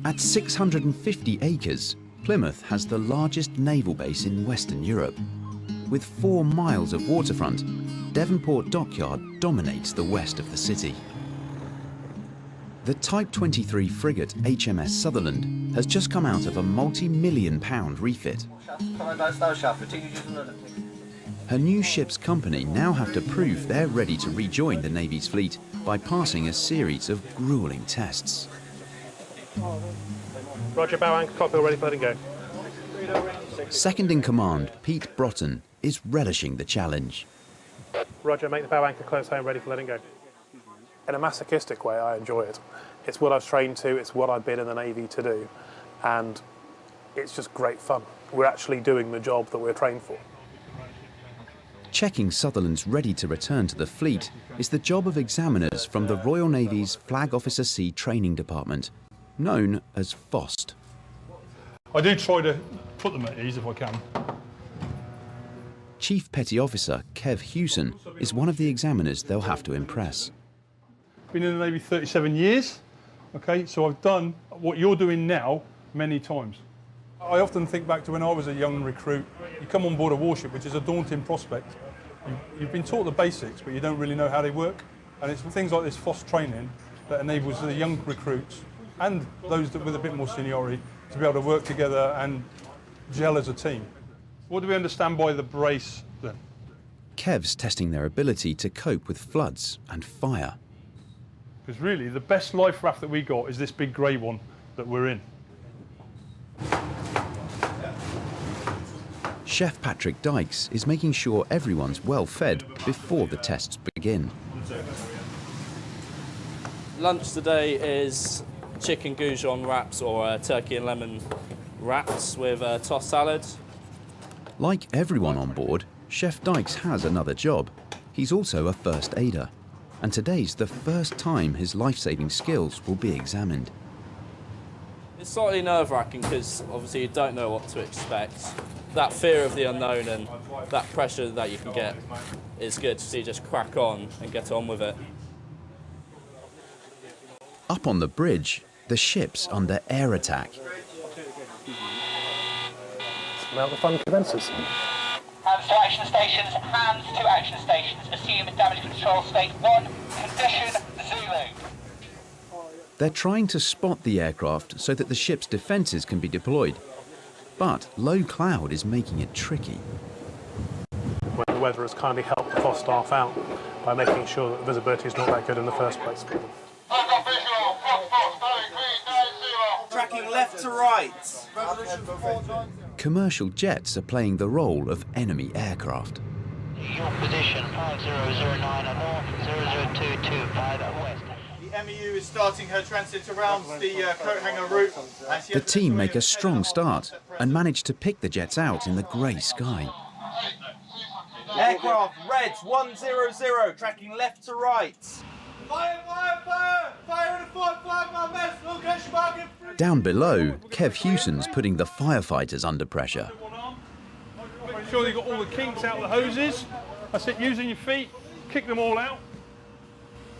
At 650 acres, Plymouth has the largest naval base in Western Europe. With 4 miles of waterfront, Devonport Dockyard dominates the west of the city. The Type 23 frigate HMS Sutherland has just come out of a multi-million-pound refit. Her new ship's company now have to prove they're ready to rejoin the Navy's fleet by passing a series of grueling tests. Roger, bow anchor, cockpit ready for letting go. Second in command, Pete Broughton, is relishing the challenge. Roger, make the bow anchor close home, ready for letting go. In a masochistic way, I enjoy it. It's what I've trained to, it's what I've been in the Navy to do, and it's just great fun. We're actually doing the job that we're trained for. Checking Sutherland's ready to return to the fleet is the job of examiners from the Royal Navy's Flag Officer Sea Training Department, known as FOST. I do try to put them at ease if I can. Chief Petty Officer Kev Hewson is one of the examiners they'll have to impress. Been in the Navy 37 years, okay, so I've done what you're doing now many times. I often think back to when I was a young recruit. You come on board a warship, which is a daunting prospect. You've been taught the basics, but you don't really know how they work. And it's things like this FOSS training that enables the young recruits and those that with a bit more seniority to be able to work together and gel as a team. What do we understand by the brace then? Kev's testing their ability to cope with floods and fire. Because really, the best life raft that we got is this big grey one that we're in. Chef Patrick Dykes is making sure everyone's well fed before the tests begin. Lunch today is chicken goujon wraps or turkey and lemon wraps with tossed salad. Like everyone on board, Chef Dykes has another job. He's also a first aider, and today's the first time his life-saving skills will be examined. It's slightly nerve-wracking because obviously you don't know what to expect. That fear of the unknown and that pressure that you can get is good, so you just crack on and get on with it. Up on the bridge, the ship's under air attack. Now the fun commences. Hands to action stations, hands to action stations. Assume damage control state 1, condition Zulu. They're trying to spot the aircraft so that the ship's defences can be deployed. But low cloud is making it tricky. When the weather has kindly helped the FOSS staff out by making sure that the visibility is not that good in the first place for them. Tracking left to right. Commercial jets are playing the role of enemy aircraft. Your position 5009 at north, 0022 west. The MEU is starting her transit around the coat hanger route. The team make a strong start and manage to pick the jets out in the grey sky. Aircraft Reds 100, tracking left to right. Fire, fire, fire! Fire in the front, fire, my mess! Location marking. Down below, Kev Hewson's putting the firefighters under pressure. Make sure you've got all the kinks out of the hoses. That's it, using your feet, kick them all out.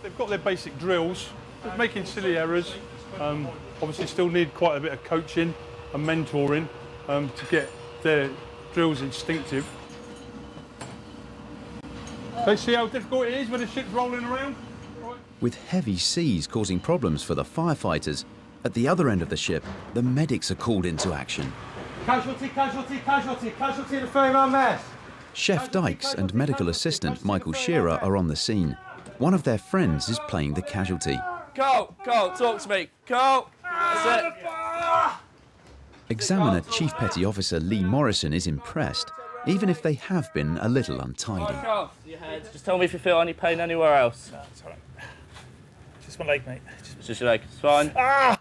They've got their basic drills, they're making silly errors. Obviously still need quite a bit of coaching and mentoring to get their drills instinctive. They see how difficult it is when the ship's rolling around? With heavy seas causing problems for the firefighters, at the other end of the ship, the medics are called into action. Casualty, casualty, casualty, casualty to female mess. Chef Dykes and medical assistant Michael Shearer are on the scene. One of their friends is playing the casualty. Carl, talk to me. Carl, that's it. Examiner Chief Petty Officer Lee Morrison is impressed, even if they have been a little untidy. Carl, your head. Just tell me if you feel any pain anywhere else. It's all right. Just my leg, mate. Just your leg. It's fine. Ah!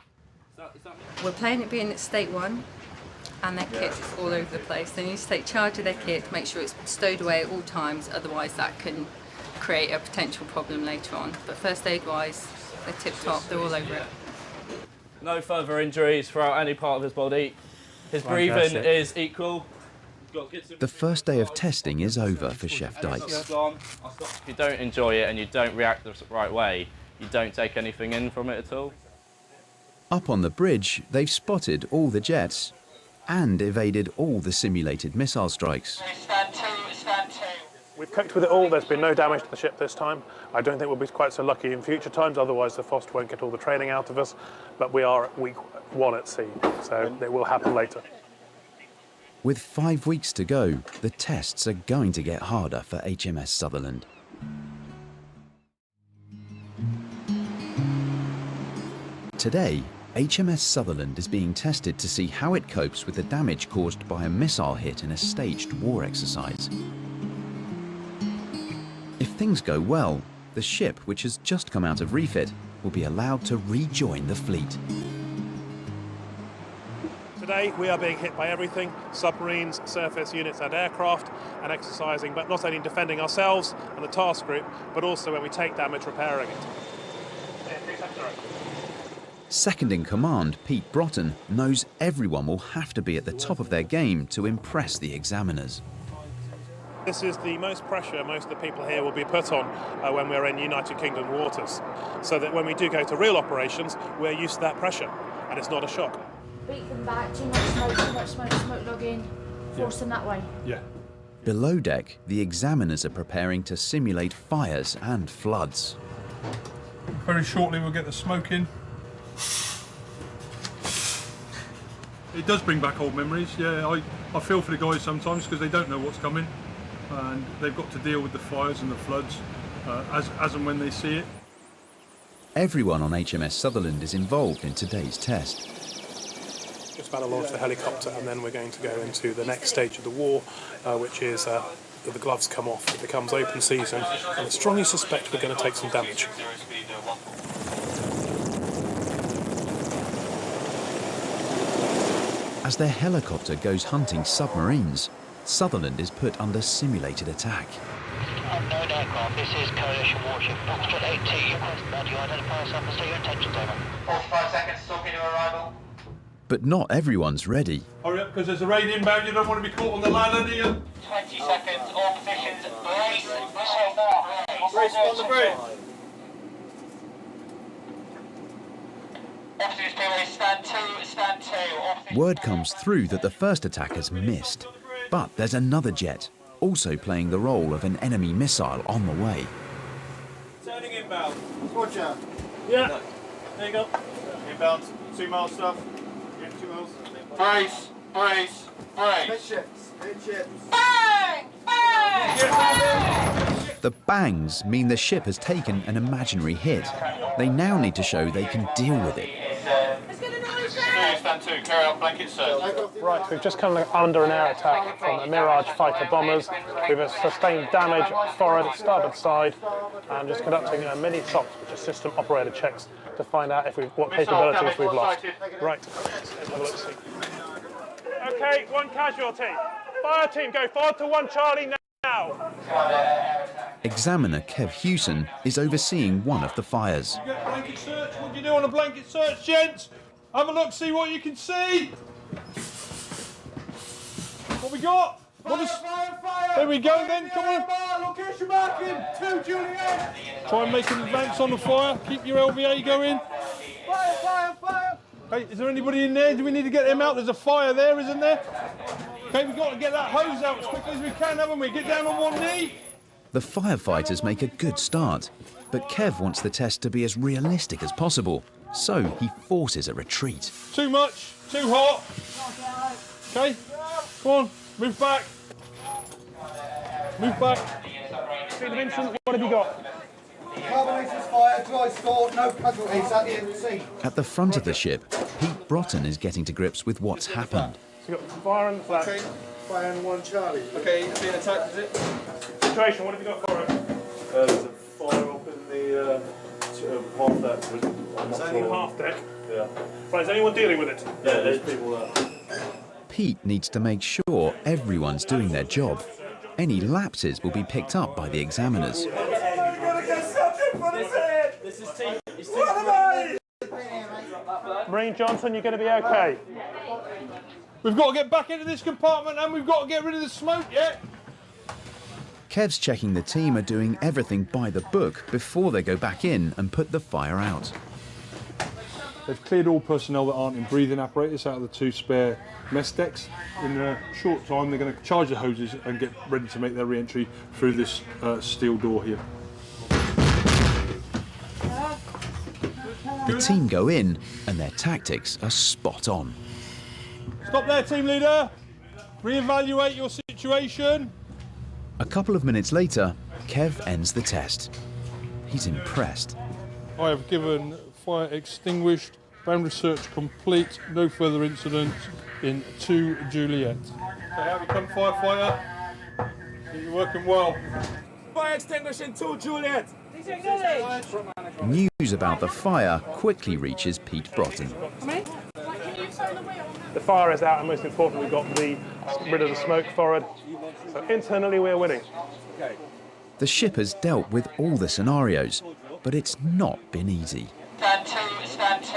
We're playing it being at state 1 and their kit is all over the place. They need to take charge of their kit, make sure it's stowed away at all times, otherwise that can create a potential problem later on. But first aid wise, they're tip top, they're all over it. No further injuries throughout any part of his body. His breathing is equal. The first day of testing is over for Chef Dykes. If you don't enjoy it and you don't react the right way, you don't take anything in from it at all. Up on the bridge, they've spotted all the jets and evaded all the simulated missile strikes. Stand two, stand two. We've coped with it all. There's been no damage to the ship this time. I don't think we'll be quite so lucky in future times, otherwise the FOST won't get all the training out of us. But we are at week 1 at sea, so it will happen later. With 5 weeks to go, the tests are going to get harder for HMS Sutherland. Today, HMS Sutherland is being tested to see how it copes with the damage caused by a missile hit in a staged war exercise. If things go well, the ship, which has just come out of refit, will be allowed to rejoin the fleet. Today we are being hit by everything, submarines, surface units and aircraft, and exercising, but not only defending ourselves and the task group, but also when we take damage, repairing it. Second in command, Pete Broughton, knows everyone will have to be at the top of their game to impress the examiners. This is the most pressure most of the people here will be put on when we're in United Kingdom waters, so that when we do go to real operations, we're used to that pressure, and it's not a shock. Beat them back, too much smoke log in, force them that way. Yeah. Below deck, the examiners are preparing to simulate fires and floods. Very shortly we'll get the smoke in. It does bring back old memories. Yeah, I feel for the guys sometimes because they don't know what's coming and they've got to deal with the fires and the floods as and when they see it. Everyone on HMS Sutherland is involved in today's test. Just about to launch the helicopter, and then we're going to go into the next stage of the war, which is the gloves come off, it becomes open season, and I strongly suspect we're going to take some damage. As their helicopter goes hunting submarines, Sutherland is put under simulated attack. Unknown aircraft, this is coalition warship. Foxtrot 8T, request you identify yourself and state your intentions, over. 45 seconds, talking to arrival. But not everyone's ready. Hurry up, because there's a raid inbound, you don't want to be caught on the ladder, do you? 20 seconds, all positions, brace, missile now. Brace on the bridge. Officers POA, stand two. Word comes through that the first attackers missed. But there's another jet, also playing the role of an enemy missile on the way. Turning inbound. Roger. Yeah. There you go. Inbound, 2 miles stuff. Yeah, 2 miles. Brace, brace, brace. Ships. Bang! Bang! The bangs mean the ship has taken an imaginary hit. They now need to show they can deal with it. Stand 2, carry out blanket search. Right, we've just come under an air attack from the Mirage fighter bombers. We've sustained damage forward, starboard side, and just conducting mini SOPs, which are system operator checks, to find out if what capabilities we've lost. Right, let's have a look see. Okay, 1 casualty. Fire team, go forward to 1 Charlie now. Examiner Kev Hewson is overseeing one of the fires. You get blanket search, what do you do on a blanket search, gents? Have a look, see what you can see. What we got? Fire! There we go then, come on. Location marking, 2 Juliet. Try and make an advance on the fire. Keep your LVA going. Fire! Hey, is there anybody in there? Do we need to get them out? There's a fire there, isn't there? Okay, we've got to get that hose out as quickly as we can, haven't we? Get down on 1 knee. The firefighters make a good start, but Kev wants the test to be as realistic as possible, so he forces a retreat. Too much, too hot. Okay, come on, move back. Move back. Peter Vincent, what have you got? Carbonated fire, dry store, no casualties at the end of the scene. At the front of the ship, Pete Broughton is getting to grips with what's happened. So you've got fire in the flat. Okay, fire and 1 Charlie. Okay, it's being attacked, is it? Situation, what have you got for us? There's a fire up in the half deck. Half deck. Yeah. Right, is anyone dealing with it? Yeah, there's people there. Pete needs to make sure everyone's doing their job. Any lapses will be picked up by the examiners. This is team. Marine Johnson, you're going to be okay. We've got to get back into this compartment and we've got to get rid of the smoke, yeah? Kev's checking the team are doing everything by the book before they go back in and put the fire out. They've cleared all personnel that aren't in breathing apparatus out of the 2 spare mess decks. In a short time, they're going to charge the hoses and get ready to make their re-entry through this steel door here. The team go in, and their tactics are spot on. Stop there, team leader. Re-evaluate your situation. A couple of minutes later, Kev ends the test. He's impressed. I have given fire extinguished, boundary search complete, no further incidents in 2 Juliet. Okay, how have you come, firefighter? You're working well. Fire extinguishing 2 Juliet. News about the fire quickly reaches Pete Broughton. The fire is out, and most importantly, we've got rid of the smoke forward. So internally, we're winning. The ship has dealt with all the scenarios, but it's not been easy. Stand 2, stand 2.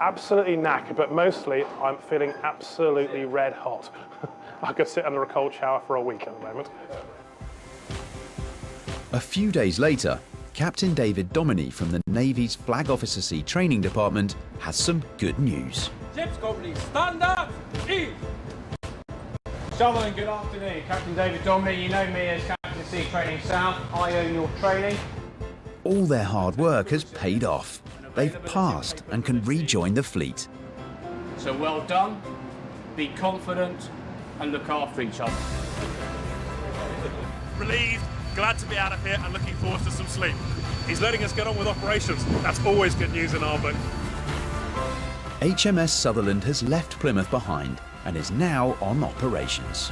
Absolutely knackered, but mostly I'm feeling absolutely red hot. I could sit under a cold shower for a week at the moment. A few days later, Captain David Dominy from the Navy's Flag Officer C Training Department has some good news. Ship's company, stand up! E! Sutherland, good afternoon. Captain David Dominy, you know me as Captain C Training South. I own your training. All their hard work has paid off. They've passed and can rejoin the fleet. So well done, be confident and look after each other. Relieved, glad to be out of here and looking forward to some sleep. He's letting us get on with operations. That's always good news in our book. HMS Sutherland has left Plymouth behind and is now on operations.